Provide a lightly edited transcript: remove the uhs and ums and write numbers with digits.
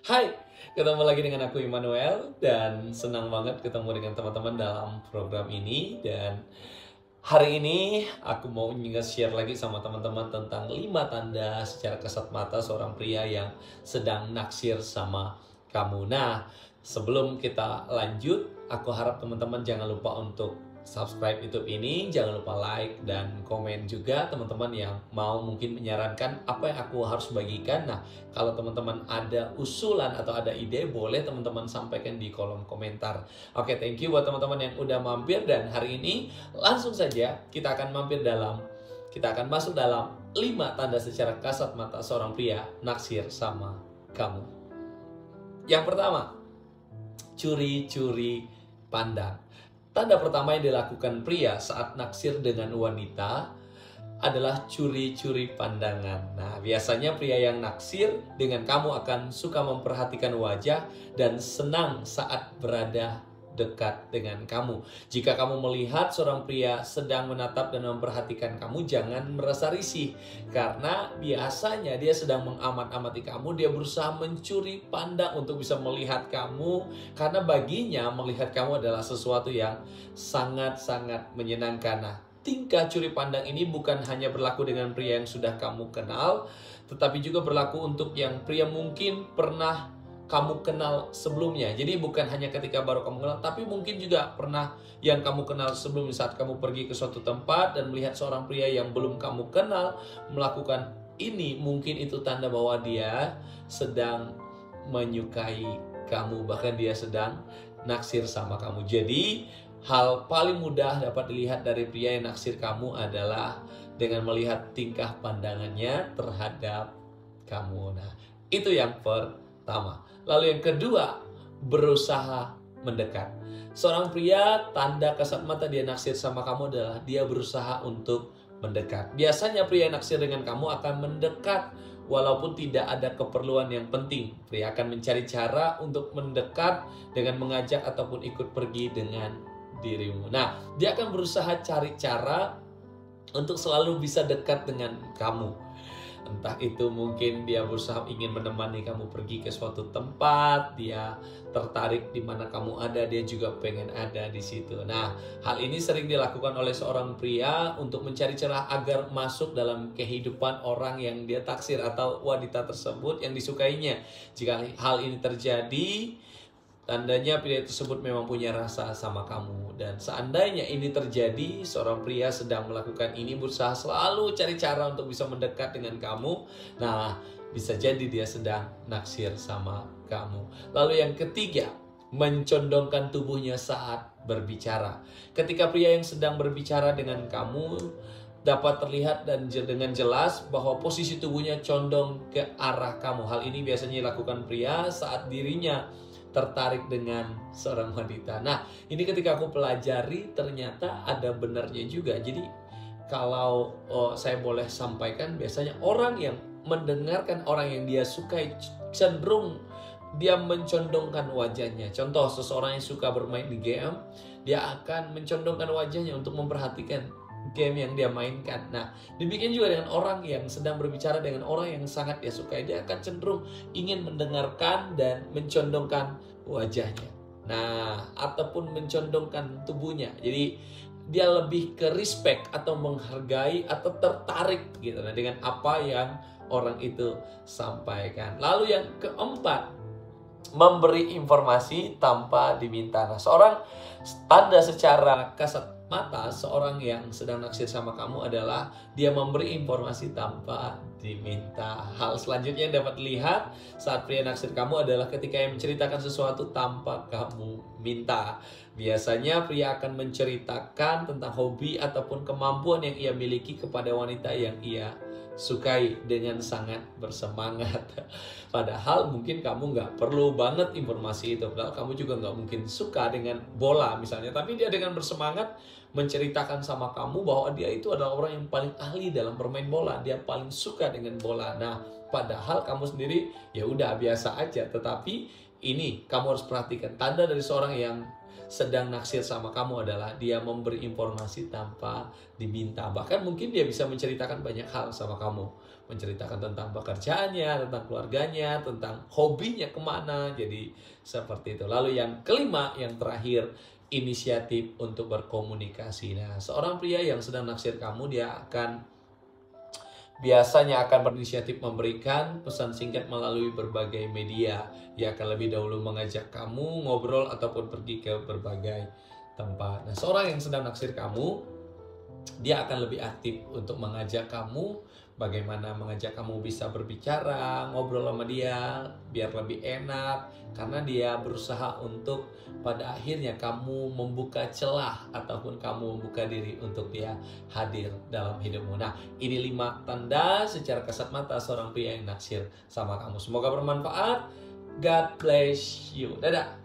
Hai, ketemu lagi dengan aku Immanuel dan senang banget ketemu dengan teman-teman dalam program ini. Dan hari ini aku mau share lagi sama teman-teman tentang 5 tanda secara kasat mata seorang pria yang sedang naksir sama kamu. Nah, sebelum kita lanjut, aku harap teman-teman jangan lupa untuk subscribe YouTube ini, jangan lupa like dan komen juga teman-teman yang mau mungkin menyarankan apa yang aku harus bagikan. Nah, kalau teman-teman ada usulan atau ada ide, boleh teman-teman sampaikan di kolom komentar. Oke, thank you buat teman-teman yang udah mampir, dan hari ini langsung saja kita akan masuk dalam 5 tanda secara kasat mata seorang pria naksir sama kamu. Yang pertama, curi-curi pandang. Tanda pertama yang dilakukan pria saat naksir dengan wanita adalah curi-curi pandangan. Nah, biasanya pria yang naksir dengan kamu akan suka memperhatikan wajah dan senang saat berada dekat dengan kamu. Jika kamu melihat seorang pria sedang menatap dan memperhatikan kamu, jangan merasa risih, karena biasanya dia sedang mengamat-amati kamu. Dia berusaha mencuri pandang untuk bisa melihat kamu, karena baginya melihat kamu adalah sesuatu yang sangat-sangat menyenangkan. Nah, tingkah curi pandang ini bukan hanya berlaku dengan pria yang sudah kamu kenal, tetapi juga berlaku untuk yang pria mungkin pernah kamu kenal sebelumnya. Jadi bukan hanya ketika baru kamu kenal, tapi mungkin juga pernah yang kamu kenal sebelumnya. Saat kamu pergi ke suatu tempat dan melihat seorang pria yang belum kamu kenal melakukan ini, mungkin itu tanda bahwa dia sedang menyukai kamu, bahkan dia sedang naksir sama kamu. Jadi hal paling mudah dapat dilihat dari pria yang naksir kamu adalah dengan melihat tingkah pandangannya terhadap kamu. Nah, itu yang pertama. Lalu yang kedua, berusaha mendekat. Seorang pria, tanda kasat mata dia naksir sama kamu adalah dia berusaha untuk mendekat. Biasanya pria yang naksir dengan kamu akan mendekat walaupun tidak ada keperluan yang penting. Pria akan mencari cara untuk mendekat dengan mengajak ataupun ikut pergi dengan dirimu. Nah, dia akan berusaha cari cara untuk selalu bisa dekat dengan kamu. Entah itu mungkin dia berusaha ingin menemani kamu pergi ke suatu tempat, dia tertarik di mana kamu ada, dia juga pengen ada di situ. Nah, hal ini sering dilakukan oleh seorang pria untuk mencari celah agar masuk dalam kehidupan orang yang dia taksir atau wanita tersebut yang disukainya. Jika hal ini terjadi, tandanya pria tersebut memang punya rasa sama kamu. Dan seandainya ini terjadi, seorang pria sedang melakukan ini, berusaha selalu cari cara untuk bisa mendekat dengan kamu. Nah, bisa jadi dia sedang naksir sama kamu. Lalu yang ketiga, mencondongkan tubuhnya saat berbicara. Ketika pria yang sedang berbicara dengan kamu, dapat terlihat dan dengan jelas bahwa posisi tubuhnya condong ke arah kamu. Hal ini biasanya dilakukan pria saat dirinya tertarik dengan seorang wanita. Nah, ini ketika aku pelajari ternyata ada benarnya juga. Jadi kalau saya boleh sampaikan, biasanya orang yang mendengarkan orang yang dia sukai cenderung dia mencondongkan wajahnya. Contoh, seseorang yang suka bermain di game, dia akan mencondongkan wajahnya untuk memperhatikan game yang dia mainkan. Nah, demikian juga dengan orang yang sedang berbicara dengan orang yang sangat dia sukai, dia akan cenderung ingin mendengarkan dan mencondongkan wajahnya. Nah, ataupun mencondongkan tubuhnya. Jadi dia lebih ke respect atau menghargai atau tertarik gitu dengan apa yang orang itu sampaikan. Lalu yang keempat, memberi informasi tanpa diminta. Nah, seorang tanda secara kasat mata seorang yang sedang naksir sama kamu adalah dia memberi informasi tanpa diminta. Hal selanjutnya yang dapat dilihat saat pria naksir kamu adalah ketika ia menceritakan sesuatu tanpa kamu minta. Biasanya pria akan menceritakan tentang hobi ataupun kemampuan yang ia miliki kepada wanita yang ia sukai dengan sangat bersemangat. Padahal mungkin kamu nggak perlu banget informasi itu. Padahal kamu juga nggak mungkin suka dengan bola misalnya. Tapi dia dengan bersemangat menceritakan sama kamu bahwa dia itu adalah orang yang paling ahli dalam bermain bola. Dia paling suka dengan bola. Nah, padahal kamu sendiri ya udah biasa aja. Tetapi ini kamu harus perhatikan. Tanda dari seorang yang sedang naksir sama kamu adalah dia memberi informasi tanpa diminta. Bahkan mungkin dia bisa menceritakan banyak hal sama kamu. menceritakan tentang pekerjaannya, tentang keluarganya, tentang hobinya kemana. Jadi seperti itu. Lalu yang kelima, yang terakhir, inisiatif untuk berkomunikasi. Nah, seorang pria yang sedang naksir kamu, dia biasanya akan berinisiatif memberikan pesan singkat melalui berbagai media. Dia akan lebih dahulu mengajak kamu ngobrol ataupun pergi ke berbagai tempat. Nah, seorang yang sedang naksir kamu, dia akan lebih aktif untuk mengajak kamu, bagaimana mengajak kamu bisa berbicara, ngobrol sama dia biar lebih enak, karena dia berusaha untuk pada akhirnya kamu membuka celah ataupun kamu membuka diri untuk dia hadir dalam hidupmu. Nah, ini 5 tanda secara kasat mata seorang pria yang naksir sama kamu. Semoga bermanfaat. God bless you. Dadah.